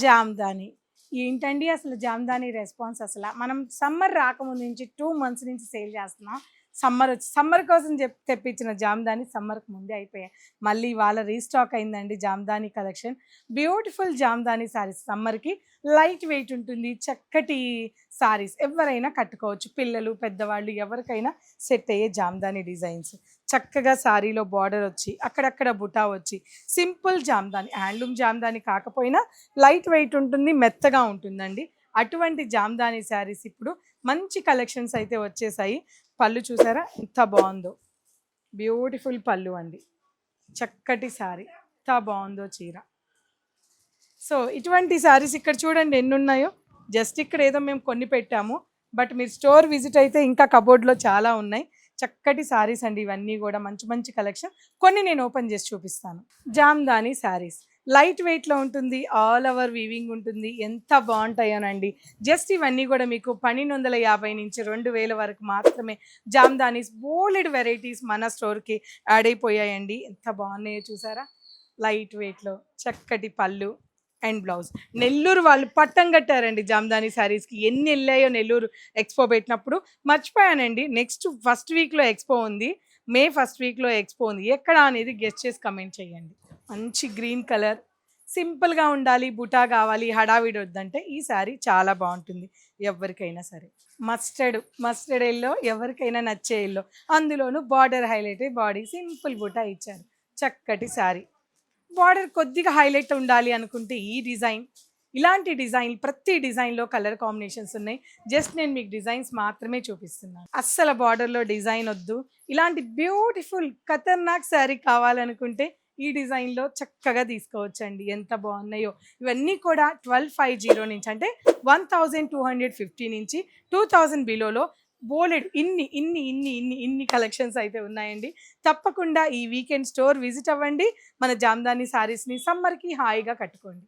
జామ్దాని. ఏంటండి అసలు జామ్దాని రెస్పాన్స్ అసల. మనం సమ్మర్ రాకముందు నుంచి 2 మంత్స్ నుంచి సేల్ చేస్తున్నాం. సమ్మర్ కోసం తెప్పించిన జామ్దాని సమ్మర్‌కి ముందే అయిపోయాయి. మళ్ళీ ఇవాళ రీస్టాక్ అయిందండి జామ్దాని కలెక్షన్. బ్యూటిఫుల్ జామ్దాని సారీస్ సమ్మర్‌కి లైట్ వెయిట్ ఉంటుంది. చక్కటి సారీస్ ఎవరైనా కట్టుకోవచ్చు. పిల్లలు, పెద్దవాళ్ళు ఎవరికైనా సెట్ అయ్యే జామ్దాని డిజైన్స్. చక్కగా సారీలో బార్డర్ వచ్చి, అక్కడక్కడ బుటా వచ్చి, సింపుల్ జామ్దాని. హ్యాండ్లూమ్ జామ్దాని కాకపోయినా లైట్ వెయిట్ ఉంటుంది, మెత్తగా ఉంటుందండి. అటువంటి జామ్దాని శారీస్ ఇప్పుడు మంచి కలెక్షన్స్ అయితే వచ్చేసాయి. పళ్ళు చూసారా ఎంత బాగుందో, బ్యూటిఫుల్ పళ్ళు అండి. చక్కటి శారీ, ఎంత బాగుందో చీర. సో ఇటువంటి శారీస్ ఇక్కడ చూడండి ఎన్ని ఉన్నాయో. జస్ట్ ఇక్కడ ఏదో మేము కొన్ని పెట్టాము, బట్ మీరు స్టోర్ విజిట్ అయితే ఇంకా కబోర్డ్లో చాలా ఉన్నాయి. చక్కటి శారీస్ అండి ఇవన్నీ కూడా, మంచి మంచి కలెక్షన్. కొన్ని నేను ఓపెన్ చేసి చూపిస్తాను. జామ్దాని శారీస్ లైట్ వెయిట్లో ఉంటుంది, ఆల్ ఓవర్ వీవింగ్ ఉంటుంది. ఎంత బాగుంటాయోనండి. జస్ట్ ఇవన్నీ కూడా మీకు 1250 నుంచి 2000 వరకు మాత్రమే. జామ్దానీస్ బోలెడ్ వెరైటీస్ మన స్టోర్కి యాడ్ అయిపోయాయండి. ఎంత బాగున్నాయో చూసారా. లైట్ వెయిట్లో చక్కటి పళ్ళు అండ్ బ్లౌజ్. నెల్లూరు వాళ్ళు పట్టం కట్టారండి జామ్దాని శారీస్కి. ఎన్ని వెళ్ళాయో నెల్లూరు ఎక్స్పో పెట్టినప్పుడు. మర్చిపోయానండి, నెక్స్ట్ ఫస్ట్ వీక్లో ఎక్స్పో ఉంది, మే ఫస్ట్ వీక్లో ఎక్స్పో ఉంది. ఎక్కడ అనేది గెస్ట్ చేసి కమెంట్ చేయండి. మంచి గ్రీన్ కలర్, సింపుల్గా ఉండాలి, బుటా కావాలి, హడావిడి వద్దంటే ఈ శారీ చాలా బాగుంటుంది ఎవరికైనా సరే. మస్టర్డ్ ఎల్లో ఎవరికైనా నచ్చే ఎల్లో, అందులోనూ బార్డర్ హైలైట్ బాడీ సింపుల్ బుటా ఇచ్చారు. చక్కటి శారీ. బార్డర్ కొద్దిగా హైలైట్ ఉండాలి అనుకుంటే ఈ డిజైన్, ఇలాంటి డిజైన్ ప్రతి డిజైన్లో కలర్ కాంబినేషన్స్ ఉన్నాయి. జస్ట్ నేను మీకు డిజైన్స్ మాత్రమే చూపిస్తున్నాను. అస్సలు బార్డర్లో డిజైన్ వద్దు, ఇలాంటి బ్యూటిఫుల్ ఖతర్నాక్ శారీ కావాలనుకుంటే ఈ డిజైన్లో చక్కగా తీసుకోవచ్చండి. ఎంత బాగున్నాయో. ఇవన్నీ కూడా 1250 నుంచి, అంటే 1250 నుంచి 2000 బిలోలో బోలెడ్ ఇన్ని కలెక్షన్స్ అయితే ఉన్నాయండి. తప్పకుండా ఈ వీకెండ్ స్టోర్ విజిట్ అవ్వండి. మన జామ్దాని శారీస్ని సమ్మర్కి హాయిగా కట్టుకోండి.